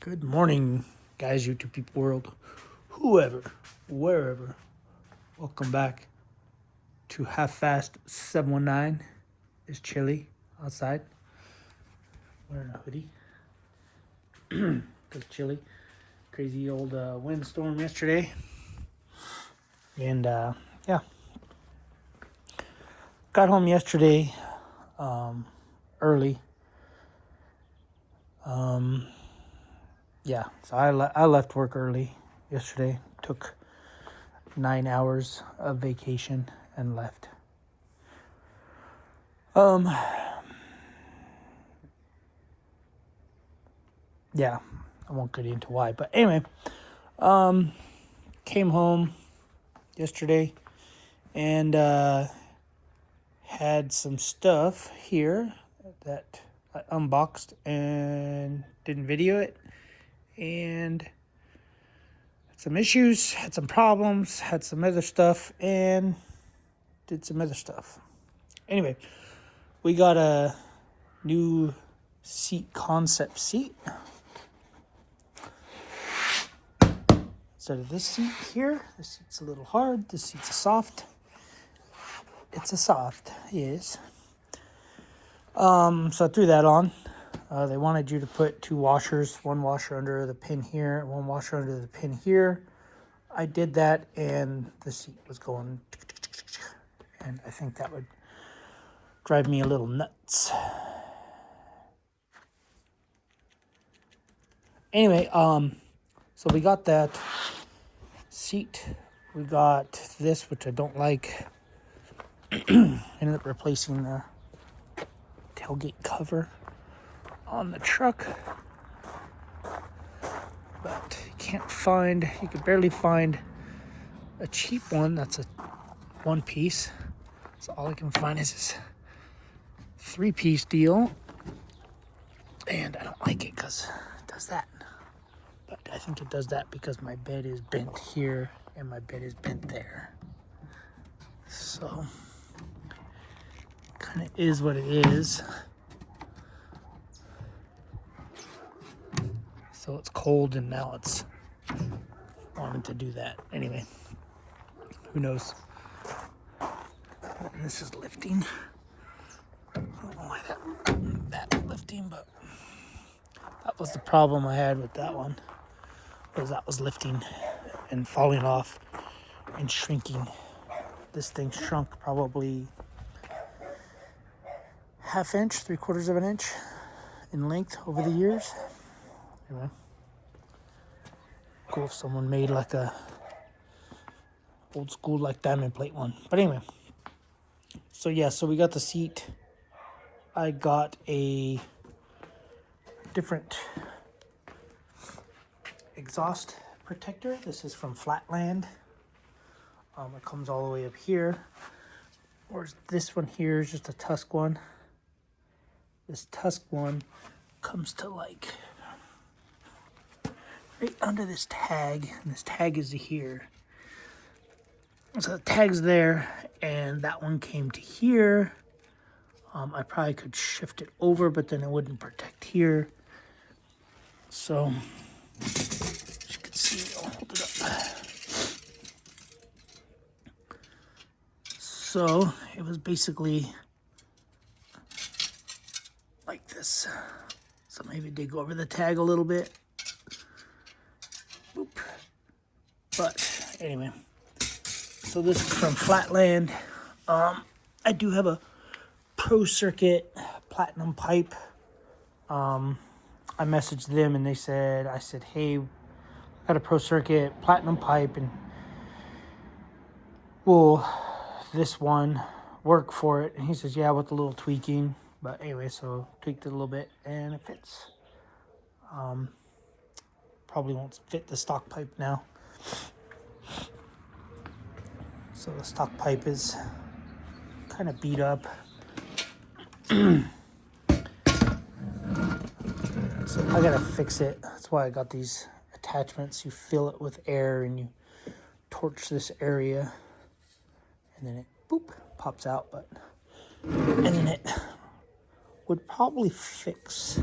Good morning, guys, YouTube people world, whoever, wherever. Welcome back to Half Fast 719. It's chilly outside. Wearing a hoodie because it's chilly. Crazy old windstorm yesterday. And yeah, got home yesterday early. Yeah, so I left work early yesterday. Took 9 hours of vacation and left. Yeah, I won't get into why, but anyway, came home yesterday and had some stuff here that I unboxed and didn't video it, and had some issues, had some problems, had some other stuff, and did some other stuff. Anyway, we got a new concept seat. Instead of this seat here, this seat's a little hard, this seat's a soft. It's a soft, yes. So I threw that on. They wanted you to put 2 washers, 1 washer under the pin here, 1 washer under the pin here. I did that, and the seat was going, and I think that would drive me a little nuts. Anyway, so we got that seat. We got this, which I don't like. Ended up replacing the tailgate cover on the truck, but you could barely find a cheap one that's a 1-piece. So all I can find is this 3-piece deal, and I don't like it because it does that. But I think it does that because my bed is bent here and my bed is bent there. So kind of is what it is. So it's cold and now it's wanting to do that. Anyway, who knows? And this is lifting. I don't know why that's lifting, but that was the problem I had with that one. That was lifting and falling off and shrinking. This thing shrunk probably 1/2 inch, 3/4 of an inch in length over the years. Anyway, cool if someone made like a old school like diamond plate one. But anyway, so we got the seat. I got a different exhaust protector. This is from Flatland. It comes all the way up here. Whereas this one here is just a tusk one. This tusk one comes to like right under this tag, and this tag is here. So the tag's there, and that one came to here. I probably could shift it over, but then it wouldn't protect here. So, as you can see, I'll hold it up. So, it was basically like this. So maybe dig over the tag a little bit. Boop. But anyway, so this is from Flatland. I do have a Pro Circuit Platinum pipe. I messaged them and I said, hey, I got a Pro Circuit Platinum pipe, and will this one work for it? And he says, yeah, with a little tweaking. But anyway, so tweaked it a little bit and it fits. Probably won't fit the stock pipe now. So the stock pipe is kind of beat up. So I gotta fix it. That's why I got these attachments. You fill it with air and you torch this area, and then it pops out. And then it would probably fix.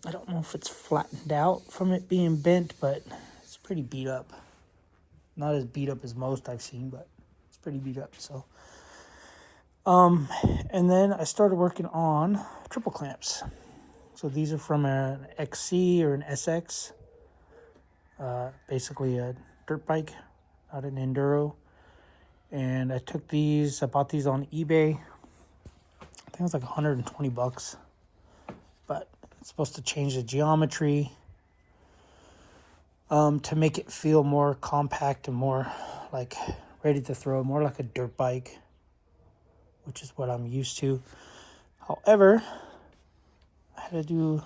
I don't know know if it's flattened out from it being bent, but it's pretty beat up. Not as beat up as most I've seen, but it's pretty beat up. So, and then I started working on triple clamps. So these are from an XC or an SX, basically a dirt bike, not an enduro. And I took these, I bought these on eBay. I think it was like 120 bucks, but it's supposed to change the geometry to make it feel more compact and more like ready to throw, more like a dirt bike, which is what I'm used to. However, I had to do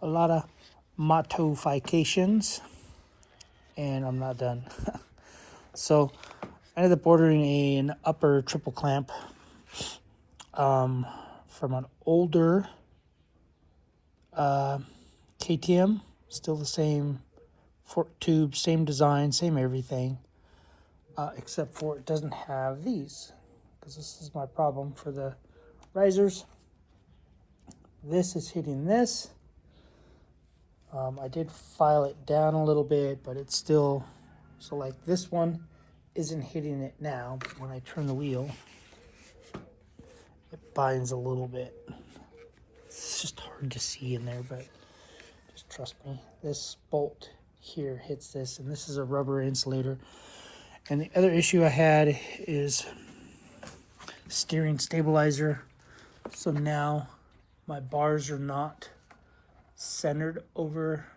a lot of modifications, and I'm not done. So I ended up ordering an upper triple clamp from an older KTM, still the same fork tube, same design, same everything, except for it doesn't have these, because this is my problem for the risers. This is hitting this. I did file it down a little bit, but it's still, so like this one isn't hitting it now, but when I turn the wheel, it binds a little bit. It's just hard to see in there, but just trust me. This bolt here hits this, and this is a rubber insulator. And the other issue I had is steering stabilizer. So now my bars are not centered over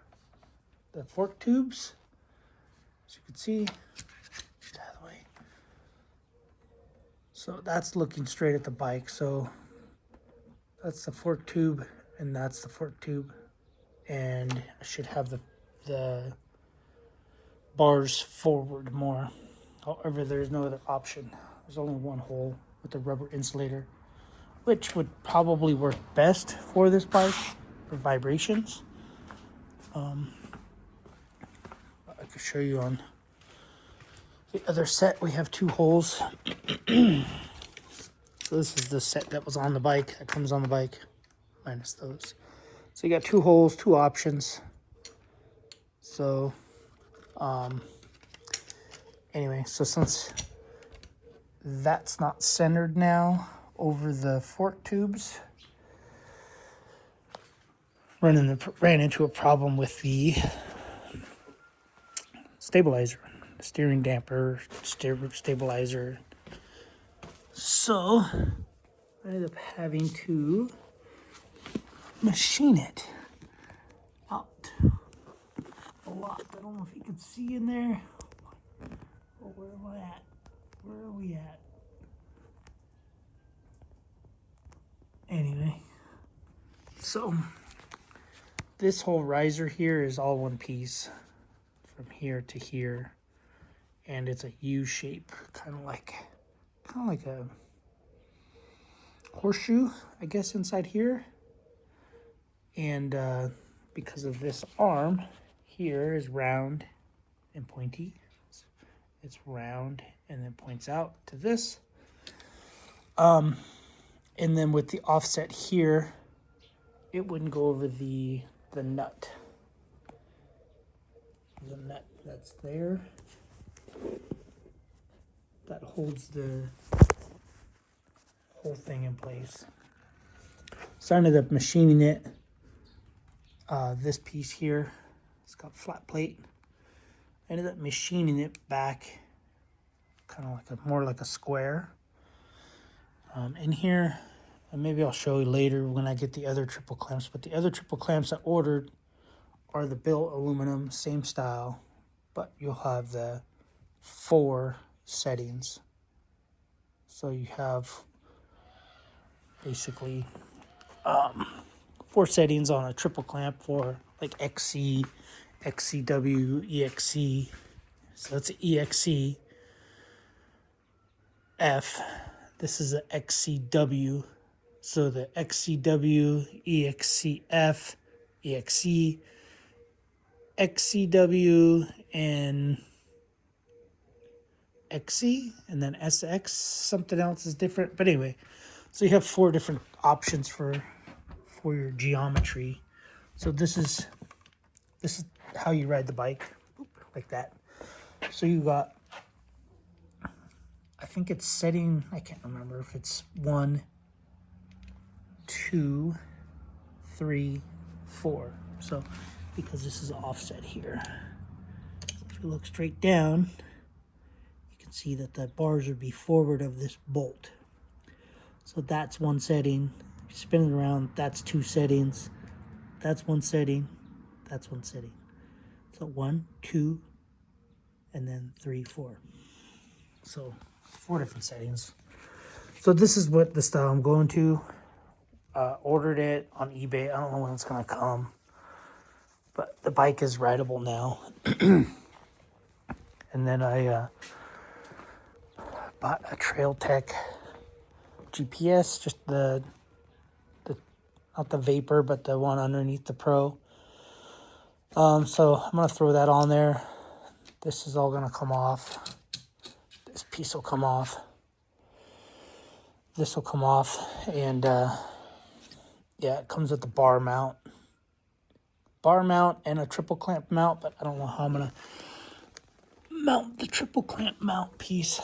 the fork tubes. As you can see, that way. So that's looking straight at the bike. So that's the fork tube, and that's the fork tube. And I should have the bars forward more. However, there's no other option. There's only one hole with the rubber insulator, which would probably work best for this bike for vibrations. I could show you on the other set. We have two holes. So this is the set that was on the bike, that comes on the bike, minus those. So you got two holes, two options. So, anyway, so since that's not centered now over the fork tubes, ran into a problem with the stabilizer, steering damper, stabilizer. So I ended up having to machine it out a lot. I don't know if you can see in there. Oh, where am I at? Where are we at? Anyway, so this whole riser here is all one piece from here to here, and it's a U shape, kind of like a horseshoe, I guess, inside here. And because of this arm here is round and pointy, it's round and then points out to this. And then with the offset here, it wouldn't go over the nut. The nut that's there, that holds the whole thing in place. So I ended up machining it. This piece here, it's got flat plate. I ended up machining it back, kind of like more like a square. In here, and maybe I'll show you later when I get the other triple clamps. But the other triple clamps I ordered are the billet aluminum, same style, but you'll have the 4 settings. So you have basically 4 settings on a triple clamp for like XC, XCW, EXC. So that's an EXC F. This is an XCW. So the XCW, EXCF, EXC, XCW, and XC, and then SX. Something else is different. But anyway, so you have 4 different options for your geometry So this is how you ride the bike, like that. So you got, I think it's setting, I can't remember if it's 1, 2, 3, 4. So because this is offset here, if you look straight down, you can see that the bars would be forward of this bolt. So that's one setting. If you spin it around, that's 2 settings. That's 1 setting. That's 1 setting. So 1, 2, and then 3, 4. So 4 different settings. So this is what the style I'm going to. Ordered it on eBay. I don't know when it's gonna come, but the bike is rideable now. And then I bought a Trail Tech GPS, just the not the Vapor, but the one underneath the Pro. So I'm gonna throw that on there. This is all gonna come off. This piece will come off. This will come off, and yeah, it comes with the bar mount and a triple clamp mount, but I don't know how I'm gonna mount the triple clamp mount piece.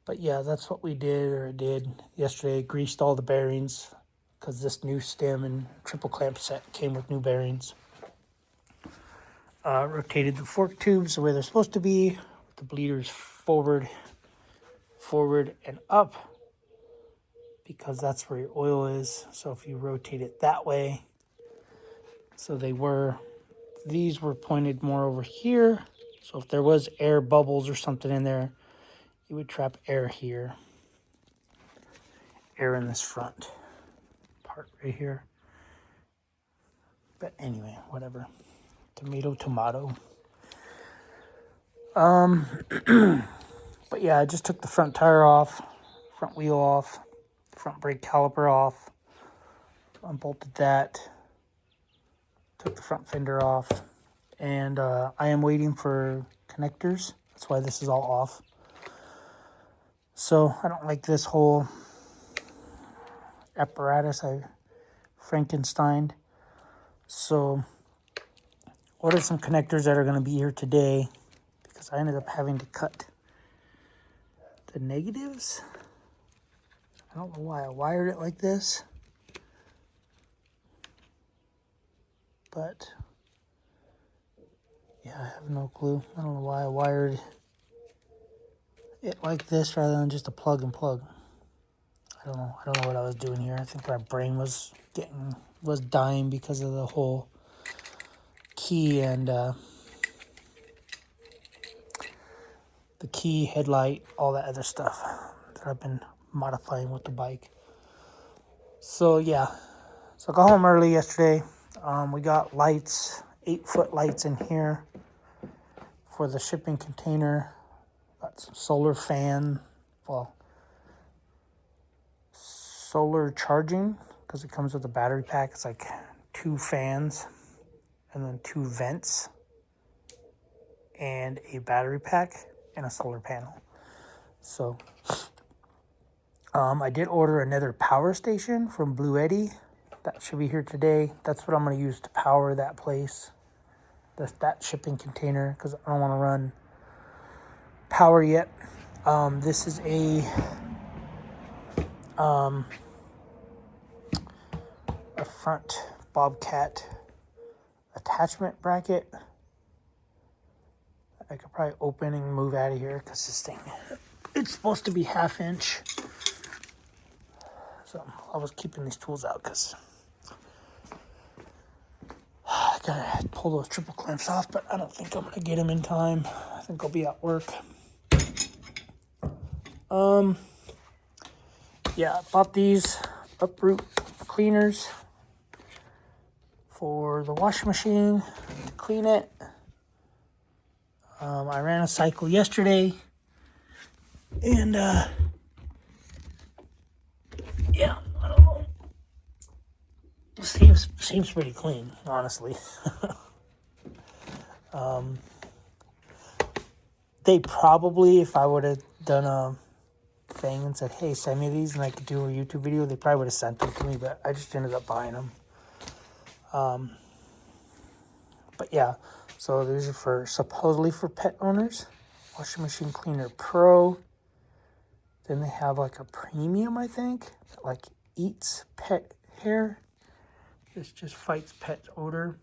But yeah, that's what we did yesterday. Greased all the bearings because this new stem and triple clamp set came with new bearings. Rotated the fork tubes the way they're supposed to be, with the bleeders forward and up, because that's where your oil is. So if you rotate it that way, so these were pointed more over here. So if there was air bubbles or something in there, you would trap air here. Air in this front part right here. But anyway, whatever. Tomato. But yeah, I just took the front tire off, front wheel off, front brake caliper off, unbolted that, took the front fender off, and I am waiting for connectors. That's why this is all off. So I don't like this whole apparatus I Frankensteined. So ordered some connectors that are going to be here today, because I ended up having to cut the negatives. I don't know why I wired it like this, but yeah, I have no clue. I don't know why I wired it like this rather than just a plug and plug. I don't know what I was doing here. I think my brain was dying because of the whole key and the key, headlight, all that other stuff that I've been modifying with the bike. So yeah, so I got home early yesterday. We got lights, 8-foot lights in here for the shipping container. Got some solar charging, because it comes with a battery pack. It's like 2 fans and then 2 vents and a battery pack and a solar panel. So I did order another power station from Blue Eddy. That should be here today. That's what I'm going to use to power that place, that shipping container, because I don't want to run power yet. This is a front Bobcat attachment bracket. I could probably open and move out of here, because this thing, it's supposed to be 1/2 inch. So I was keeping these tools out because I gotta pull those triple clamps off, but I don't think I'm gonna get them in time. I think I'll be at work. Yeah, I bought these uproot cleaners for the washing machine to clean it. I ran a cycle yesterday, and yeah, I don't know. Seems pretty clean, honestly. They probably, if I would have done a thing and said, hey, send me these and I could do a YouTube video, they probably would have sent them to me, but I just ended up buying them. But yeah, so these are for supposedly for pet owners. Washing machine cleaner pro. Then they have like a premium, I think, that like eats pet hair. This just fights pet odor.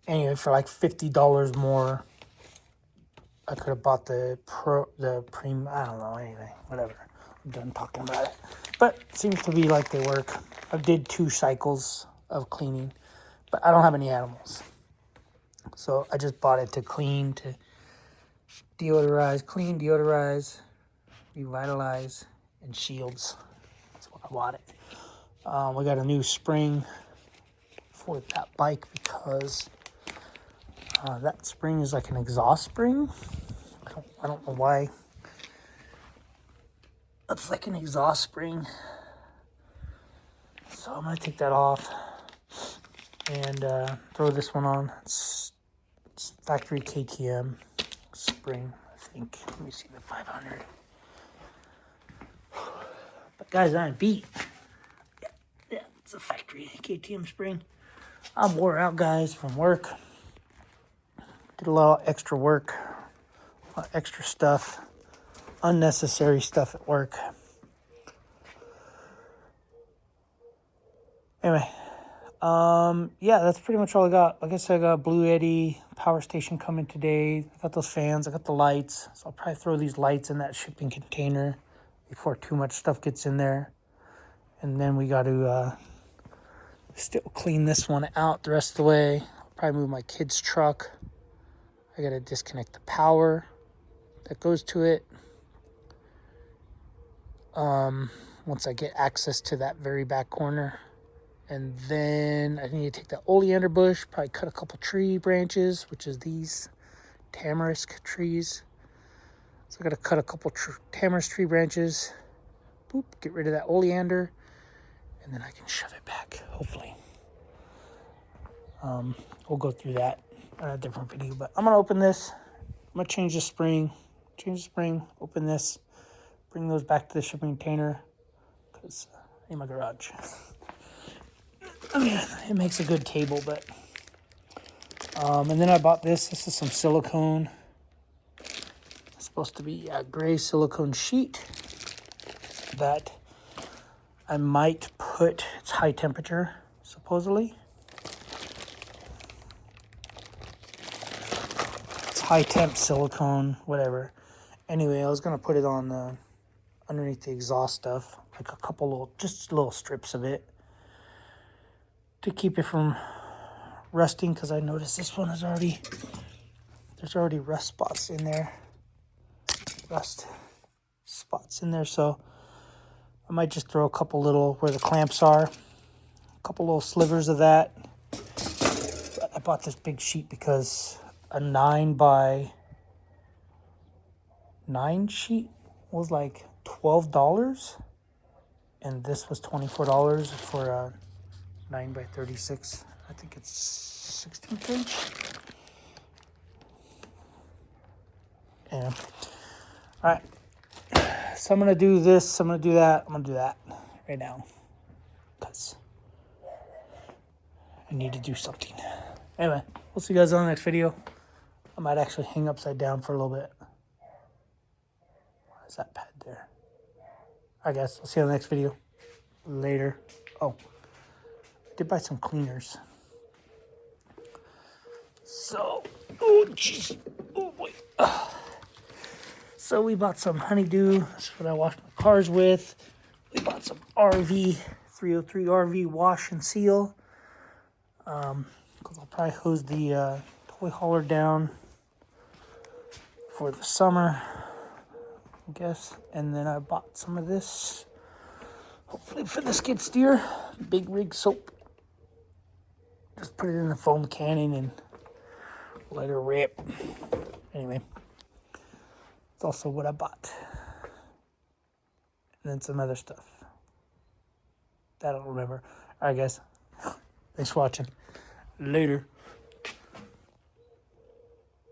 Anyway, for like $50 more, I could have bought the premium. I don't know. Anyway, whatever. I'm done talking about it. But it seems to be like they work. I did 2 cycles of cleaning, but I don't have any animals. So I just bought it to clean, to deodorize, clean, deodorize, revitalize, and shields. That's what I bought it. We got a new spring for that bike because that spring is like an exhaust spring. I don't know why. It's like an exhaust spring. So I'm gonna take that off and throw this one on. It's factory KTM spring, I think. Let me see the 500. But guys, I'm beat. Yeah, it's a factory KTM spring. I'm wore out, guys, from work. Did a lot of extra work, a lot of extra stuff, unnecessary stuff at work. Anyway, yeah, that's pretty much all I got. Like I said, I got a Blue Eddy power station coming today. I got those fans, I got the lights. So I'll probably throw these lights in that shipping container before too much stuff gets in there. And then we got to still clean this one out the rest of the way. I'll probably move my kid's truck. I got to disconnect the power that goes to it. Once I get access to that very back corner. And then I need to take that oleander bush, probably cut a couple tree branches, which is these tamarisk trees. So I got to cut a couple tamarisk tree branches. Boop, get rid of that oleander. And then I can shove it back, hopefully. We'll go through that in a different video. But I'm going to open this. I'm going to change the spring. Open this. Bring those back to the shipping container. Because I need my garage. I mean, it makes a good table, but... and then I bought this. This is some silicone. It's supposed to be a gray silicone sheet that I might put... It's high temperature, supposedly. It's high temp silicone, whatever. Anyway, I was going to put it on underneath the exhaust stuff. Like a couple little... Just little strips of it. To keep it from rusting, because I noticed this one is already, there's already rust spots in there. So I might just throw a couple little, where the clamps are, a couple little slivers of that. But I bought this big sheet because a 9x9 sheet was like $12, and this was $24 for a 9x36. I think it's 16th inch. Yeah. All right. So I'm going to do this. I'm going to do that. I'm going to do that right now. Because I need to do something. Anyway, we'll see you guys on the next video. I might actually hang upside down for a little bit. Why is that pad there? All right, guys. I'll see you on the next video. Later. Oh. Did buy some cleaners. So, oh jeez, oh boy. So we bought some honeydew. That's what I wash my cars with. We bought some RV 303 RV wash and seal. Because I'll probably hose the toy hauler down for the summer, I guess. And then I bought some of this, hopefully for the skid steer, big rig soap. Just put it in the foam cannon and let her rip. Anyway, it's also what I bought. And then some other stuff that I don't remember. All right, guys. Thanks for watching. Later.